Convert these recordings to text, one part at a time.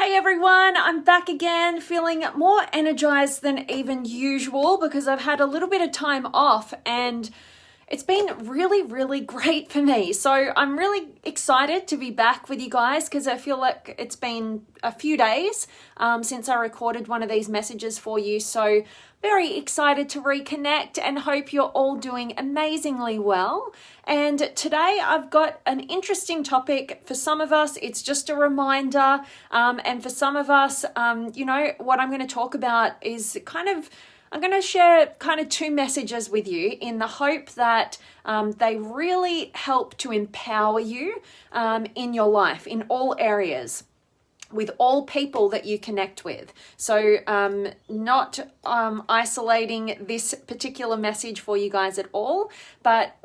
Hey everyone, I'm back again feeling more energized than even usual because I've had a little bit of time off and it's been really great for me. So I'm really excited to be back with you guys because I feel like it's been a few days since I recorded one of these messages for you. So very excited to reconnect and hope you're all doing amazingly well. And today I've got an interesting topic. For some of us, it's just a reminder. And for some of us, what I'm going to talk about is I'm going to share kind of two messages with you in the hope that they really help to empower you in your life, in all areas, with all people that you connect with. So not isolating this particular message for you guys at all, but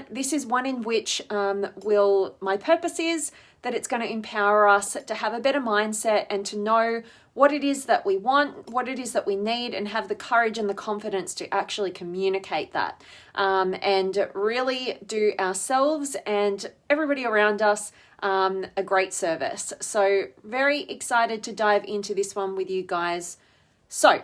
this is one in which my purpose is that it's going to empower us to have a better mindset and to know what it is that we want, what it is that we need, and have the courage and the confidence to actually communicate that and really do ourselves and everybody around us a great service. So very excited to dive into this one with you guys. So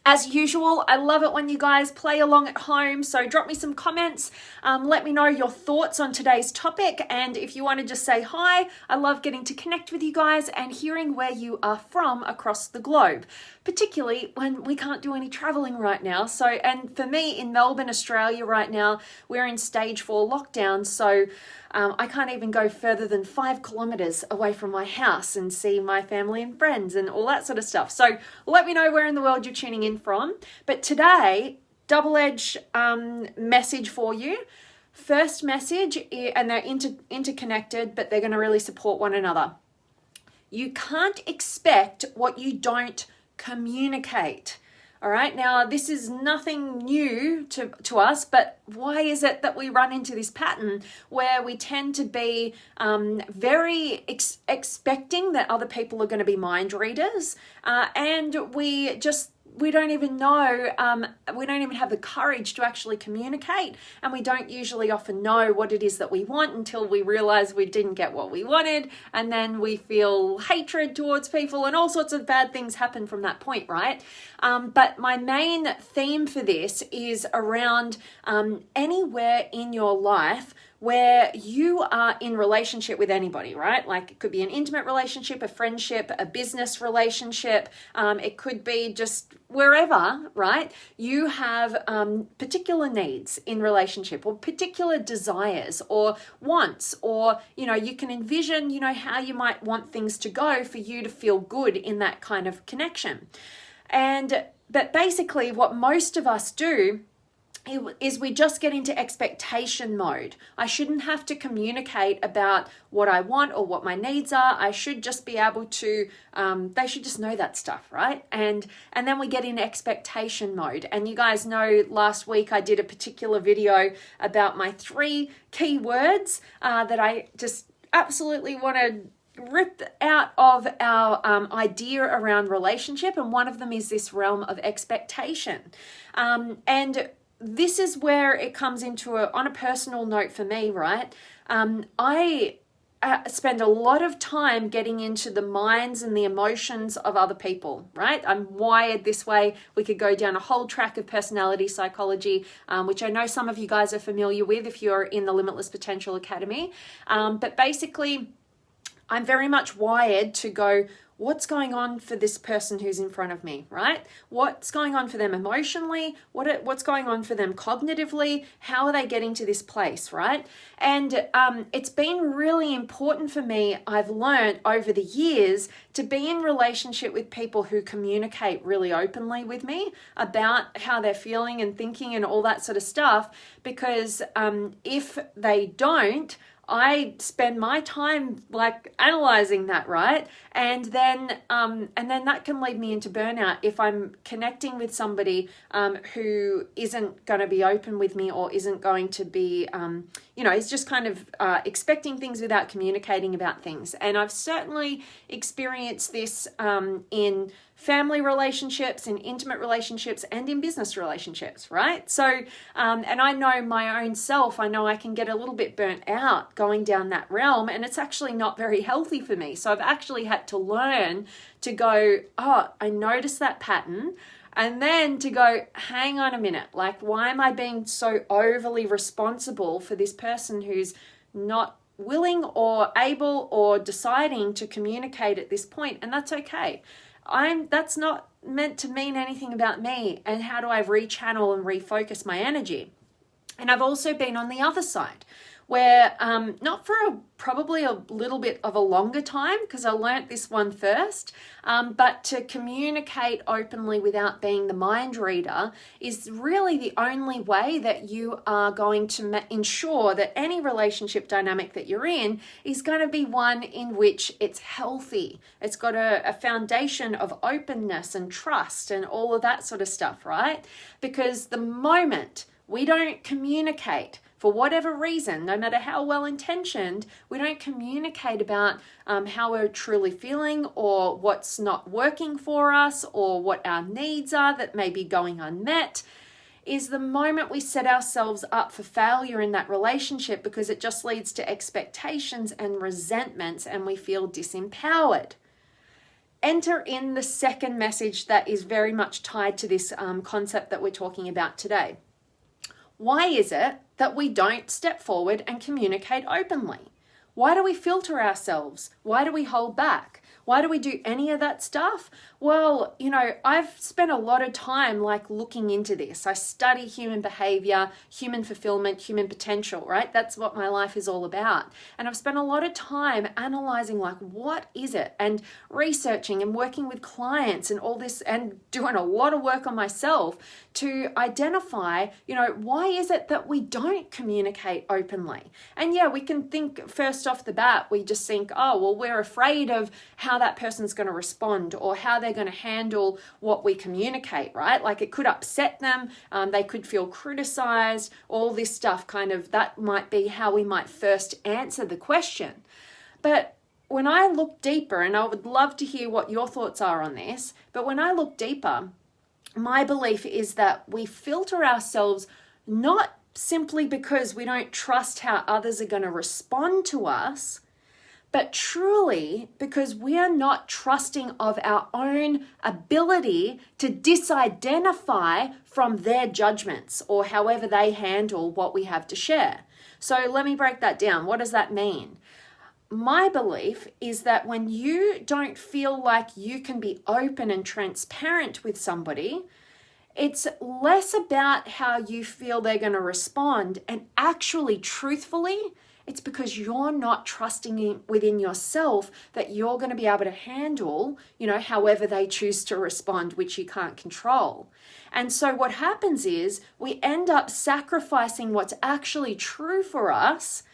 as usual, I love it when you guys play along at home. So drop me some comments. Let me know your thoughts on today's topic. And if you want to just say hi, I love getting to connect with you guys and hearing where you are from across the globe, particularly when we can't do any traveling right now. So, and for me in Melbourne, Australia right now, we're in stage 4 lockdown. So I can't even go further than 5 kilometers away from my house and see my family and friends and all that sort of stuff. So let me know where in the world you're tuning in from. But today, double-edged message for you. First message, and they're interconnected, but they're going to really support one another. You can't expect what you don't communicate. All right, now this is nothing new to us, but why is it that we run into this pattern where we tend to be very expecting that other people are going to be mind readers and we don't even know, we don't even have the courage to actually communicate, and we don't usually often know what it is that we want until we realize we didn't get what we wanted, and then we feel hatred towards people and all sorts of bad things happen from that point, right? But my main theme for this is around anywhere in your life where you are in relationship with anybody, right? Like it could be an intimate relationship, a friendship, a business relationship. It could be just wherever, right? You have particular needs in relationship or particular desires or wants, or, you can envision, how you might want things to go for you to feel good in that kind of connection. But basically what most of us do is we just get into expectation mode. I shouldn't have to communicate about what I want or what my needs are. I should just be able to, they should just know that stuff, right? And then we get in expectation mode. And you guys know last week I did a particular video about my 3 key words that I just absolutely want to rip out of our idea around relationship. And one of them is this realm of expectation. And this is where it comes into on a personal note for me, right? I spend a lot of time getting into the minds and the emotions of other people, right? I'm wired this way. We could go down a whole track of personality psychology, which I know some of you guys are familiar with if you're in the Limitless Potential Academy. But basically, I'm very much wired to go, what's going on for this person who's in front of me, right? What's going on for them emotionally? What's going on for them cognitively? How are they getting to this place, right? And it's been really important for me, I've learned over the years, to be in relationship with people who communicate really openly with me about how they're feeling and thinking and all that sort of stuff, because if they don't, I spend my time like analyzing that, right? And then that can lead me into burnout if I'm connecting with somebody who isn't going to be open with me or isn't going to be, is just kind of expecting things without communicating about things. And I've certainly experienced this in family relationships, in intimate relationships, and in business relationships, right? So, and I know my own self, I know I can get a little bit burnt out going down that realm, and it's actually not very healthy for me. So I've actually had to learn to go, oh, I noticed that pattern. And then to go, hang on a minute, like, why am I being so overly responsible for this person who's not willing or able or deciding to communicate at this point? And that's okay. That's not meant to mean anything about me. And how do I rechannel and refocus my energy? And I've also been on the other side where, not for probably a little bit of a longer time, because I learnt this one first, but to communicate openly without being the mind reader is really the only way that you are going to ensure that any relationship dynamic that you're in is going to be one in which it's healthy. It's got a foundation of openness and trust and all of that sort of stuff, right? Because the moment we don't communicate, for whatever reason, no matter how well intentioned, we don't communicate about how we're truly feeling or what's not working for us or what our needs are that may be going unmet, is the moment we set ourselves up for failure in that relationship, because it just leads to expectations and resentments and we feel disempowered. Enter in the second message that is very much tied to this concept that we're talking about today. Why is it that we don't step forward and communicate openly? Why do we filter ourselves? Why do we hold back? Why do we do any of that stuff? Well, I've spent a lot of time looking into this. I study human behavior, human fulfillment, human potential, right? That's what my life is all about. And I've spent a lot of time analyzing what is it, and researching and working with clients and all this, and doing a lot of work on myself to identify, why is it that we don't communicate openly? And yeah, we can think first off the bat, we just think, oh, well, we're afraid of how that person's going to respond or how they're going to handle what we communicate, right? Like, it could upset them, they could feel criticized, all this stuff that might be how we might first answer the question. But when I look deeper, and I would love to hear what your thoughts are on this, but when I look deeper, my belief is that we filter ourselves not simply because we don't trust how others are going to respond to us, but truly because we are not trusting of our own ability to disidentify from their judgments or however they handle what we have to share. So let me break that down. What does that mean? My belief is that when you don't feel like you can be open and transparent with somebody, it's less about how you feel they're going to respond, and actually, truthfully, it's because you're not trusting within yourself that you're going to be able to handle, however they choose to respond, which you can't control. And so what happens is we end up sacrificing what's actually true for us,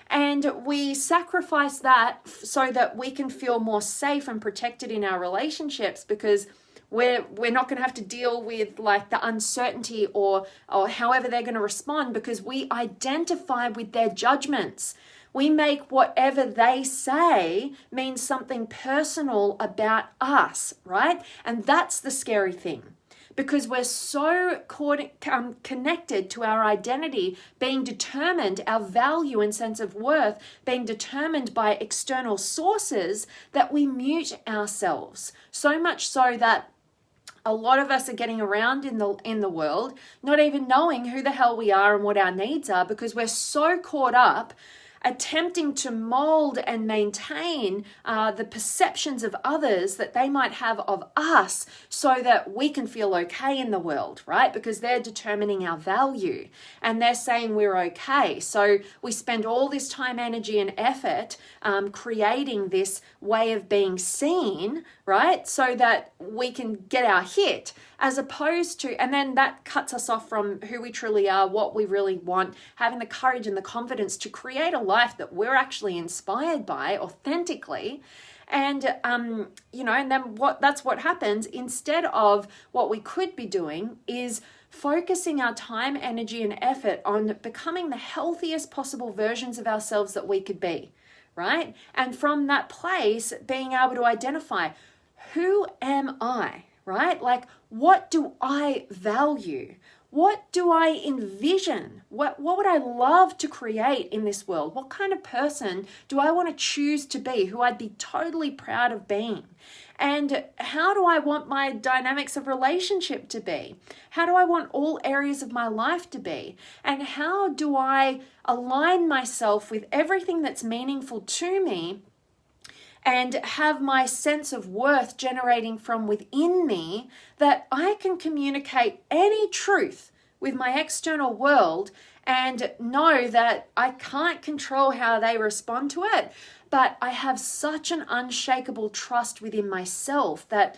and we sacrifice that so that we can feel more safe and protected in our relationships, because we're not going to have to deal with the uncertainty or however they're going to respond, because we identify with their judgments. We make whatever they say mean something personal about us, right? And that's the scary thing, because we're so connected to our identity being determined, our value and sense of worth being determined by external sources, that we mute ourselves. So much so that a lot of us are getting around in the world not even knowing who the hell we are and what our needs are, because we're so caught up attempting to mold and maintain the perceptions of others that they might have of us so that we can feel okay in the world, right? Because they're determining our value and they're saying we're okay. So we spend all this time, energy, and effort creating this way of being seen, right? So that we can get our hit, as opposed to, and then that cuts us off from who we truly are, what we really want, having the courage and the confidence to create a life that we're actually inspired by authentically. And, and then that's what happens. Instead of what we could be doing is focusing our time, energy, and effort on becoming the healthiest possible versions of ourselves that we could be, right? And from that place, being able to identify, who am I? right? Like, what do I value? What do I envision? What would I love to create in this world? What kind of person do I want to choose to be, who I'd be totally proud of being? And how do I want my dynamics of relationship to be? How do I want all areas of my life to be? And how do I align myself with everything that's meaningful to me and have my sense of worth generating from within me, that I can communicate any truth with my external world and know that I can't control how they respond to it, but I have such an unshakable trust within myself that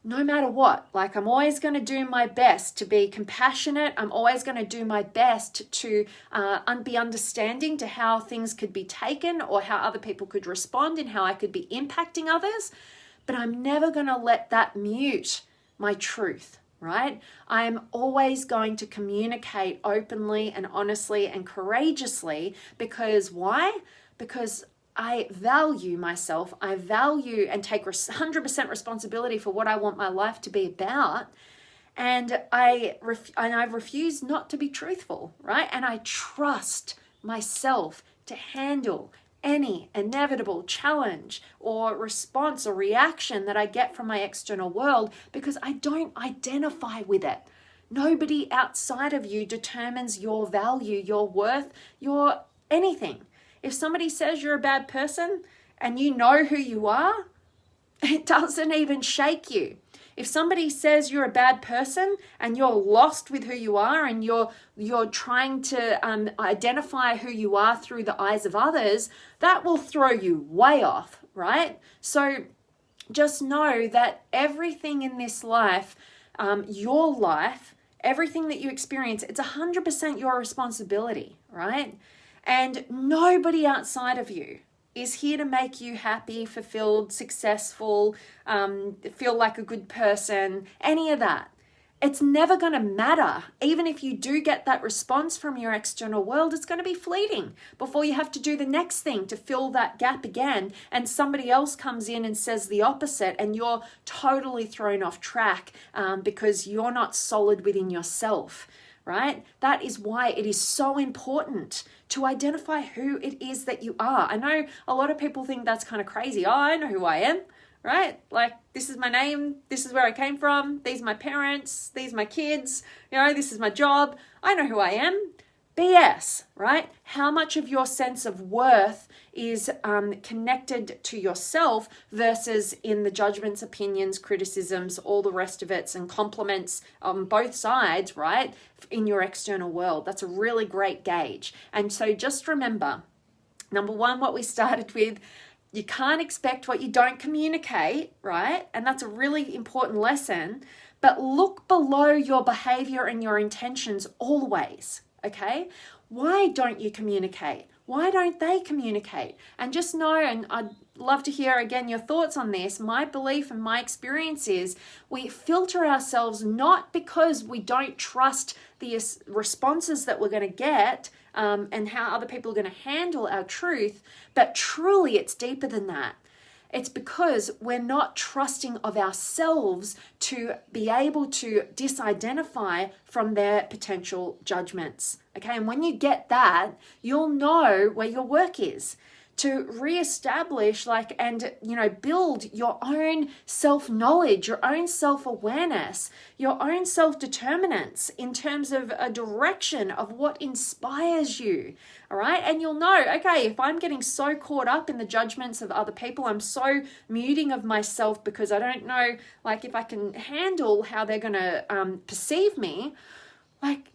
no matter what, like, I'm always going to do my best to be compassionate. I'm always going to do my best to be understanding to how things could be taken or how other people could respond and how I could be impacting others. But I'm never going to let that mute my truth, right? I am always going to communicate openly and honestly and courageously. Because why? Because I value myself. I value and take 100% responsibility for what I want my life to be about. And I refuse not to be truthful, right? And I trust myself to handle any inevitable challenge or response or reaction that I get from my external world, because I don't identify with it. Nobody outside of you determines your value, your worth, your anything. If somebody says you're a bad person and you know who you are, it doesn't even shake you. If somebody says you're a bad person and you're lost with who you are and you're trying to identify who you are through the eyes of others, that will throw you way off, right? So just know that everything in this life, your life, everything that you experience, it's 100% your responsibility, right? And nobody outside of you is here to make you happy, fulfilled, successful, feel like a good person, any of that. It's never going to matter. Even if you do get that response from your external world, it's going to be fleeting before you have to do the next thing to fill that gap again. And somebody else comes in and says the opposite, and you're totally thrown off track because you're not solid within yourself. Right? That is why it is so important to identify who it is that you are. I know a lot of people think that's kind of crazy. Oh, I know who I am, right? Like, this is my name. This is where I came from. These are my parents. These are my kids. This is my job. I know who I am. BS, right? How much of your sense of worth is connected to yourself versus in the judgments, opinions, criticisms, all the rest of it, and compliments on both sides, right? In your external world. That's a really great gauge. And so just remember, number one, what we started with, you can't expect what you don't communicate, right? And that's a really important lesson. But look below your behavior and your intentions always. Okay, why don't you communicate? Why don't they communicate? And just know, and I'd love to hear again your thoughts on this. My belief and my experience is we filter ourselves not because we don't trust the responses that we're going to get and how other people are going to handle our truth, but truly it's deeper than that. It's because we're not trusting of ourselves to be able to disidentify from their potential judgments. Okay, and when you get that, you'll know where your work is to reestablish and build your own self-knowledge, your own self-awareness, your own self-determinance in terms of a direction of what inspires you. All right. And you'll know, okay, if I'm getting so caught up in the judgments of other people, I'm so muting of myself because I don't know, if I can handle how they're going to perceive me.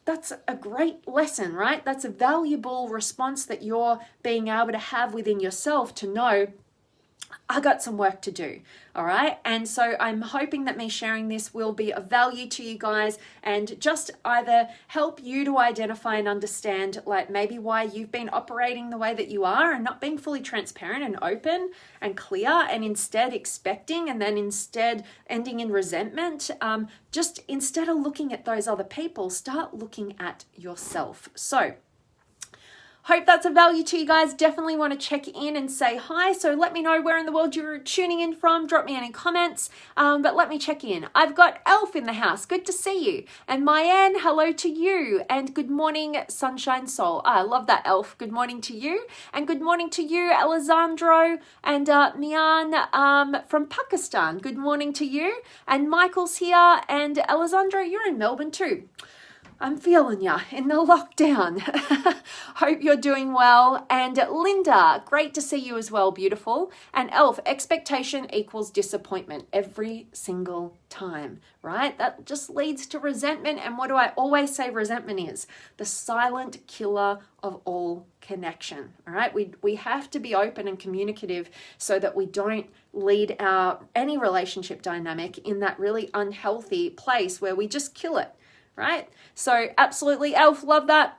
That's a great lesson, right? That's a valuable response that you're being able to have within yourself to know, I got some work to do, all right? And so I'm hoping that me sharing this will be of value to you guys and just either help you to identify and understand maybe why you've been operating the way that you are and not being fully transparent and open and clear and instead expecting and then instead ending in resentment. Just instead of looking at those other people, start looking at yourself. So hope that's of value to you guys. Definitely want to check in and say hi. So let me know where in the world you're tuning in from. Drop me any comments, but let me check in. I've got Elf in the house. Good to see you. And Mayanne, hello to you. And good morning, Sunshine Soul. I love that, Elf. Good morning to you. And good morning to you, Alessandro and Mian from Pakistan. Good morning to you. And Michael's here. And Alessandro, you're in Melbourne too. I'm feeling ya in the lockdown. Hope you're doing well. And Linda, great to see you as well, beautiful. And Elf, expectation equals disappointment every single time, right? That just leads to resentment. And what do I always say resentment is? The silent killer of all connection, all right? We have to be open and communicative so that we don't lead any relationship dynamic in that really unhealthy place where we just kill it. Right? So absolutely, Elf, love that.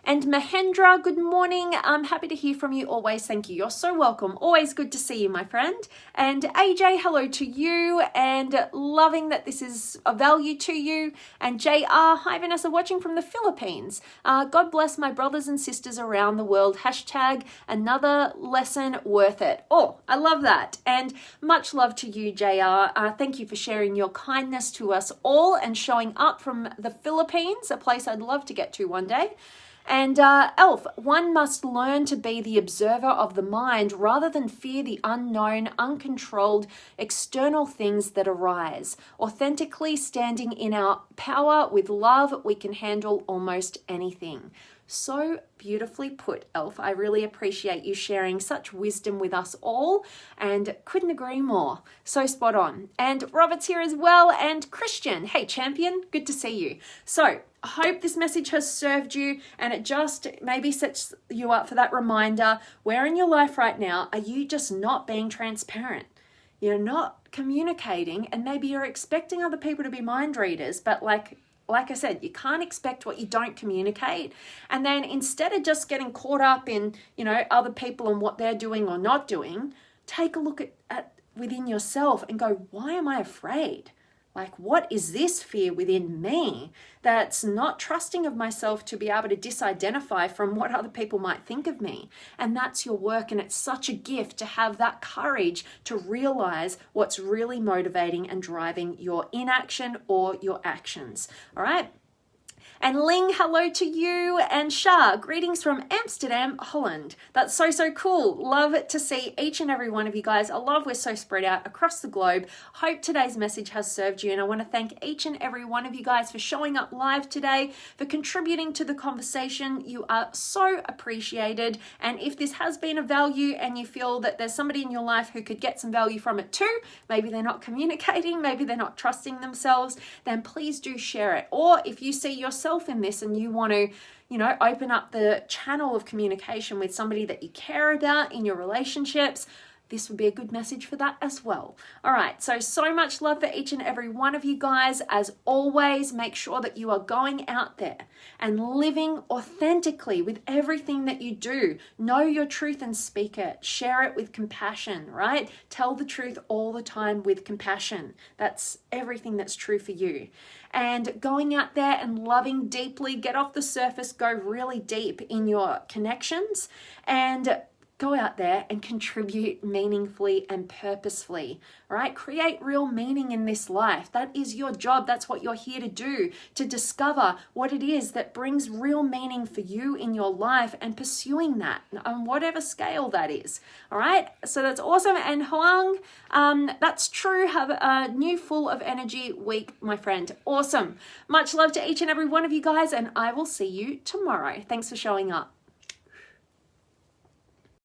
And Mahendra, good morning. I'm happy to hear from you always. Thank you. You're so welcome. Always good to see you, my friend. And AJ, hello to you. And loving that this is of value to you. And JR, hi Vanessa, watching from the Philippines. God bless my brothers and sisters around the world. Hashtag another lesson worth it. Oh, I love that. And much love to you, JR. Thank you for sharing your kindness to us all and showing up from the Philippines, a place I'd love to get to one day. And Elf, one must learn to be the observer of the mind rather than fear the unknown, uncontrolled, external things that arise. Authentically standing in our power with love, we can handle almost anything. So beautifully put, Elf. I really appreciate you sharing such wisdom with us all and couldn't agree more. So spot on. And Robert's here as well. And Christian, hey champion, good to see you. So I hope this message has served you and it just maybe sets you up for that reminder. Where in your life right now are you just not being transparent? You're not communicating, and maybe you're expecting other people to be mind readers, but like I said, you can't expect what you don't communicate. And then instead of just getting caught up in, other people and what they're doing or not doing, take a look at within yourself and go, why am I afraid? Like, what is this fear within me that's not trusting of myself to be able to disidentify from what other people might think of me? And that's your work. And it's such a gift to have that courage to realize what's really motivating and driving your inaction or your actions. All right. And Ling, hello to you. And Shah, greetings from Amsterdam, Holland. That's so, so cool. Love to see each and every one of you guys. I love we're so spread out across the globe. Hope today's message has served you. And I want to thank each and every one of you guys for showing up live today, for contributing to the conversation. You are so appreciated. And if this has been of value and you feel that there's somebody in your life who could get some value from it too, maybe they're not communicating, maybe they're not trusting themselves, then please do share it. Or if you see yourself in this and you want to, open up the channel of communication with somebody that you care about in your relationships, this would be a good message for that as well. All right, so much love for each and every one of you guys. As always, make sure that you are going out there and living authentically with everything that you do. Know your truth and speak it. Share it with compassion, right? Tell the truth all the time with compassion. That's everything that's true for you. And going out there and loving deeply, get off the surface, go really deep in your connections, and go out there and contribute meaningfully and purposefully, right? Create real meaning in this life. That is your job. That's what you're here to do, to discover what it is that brings real meaning for you in your life and pursuing that on whatever scale that is, all right? So that's awesome. And Huang, that's true. Have a new full of energy week, my friend. Awesome. Much love to each and every one of you guys, and I will see you tomorrow. Thanks for showing up.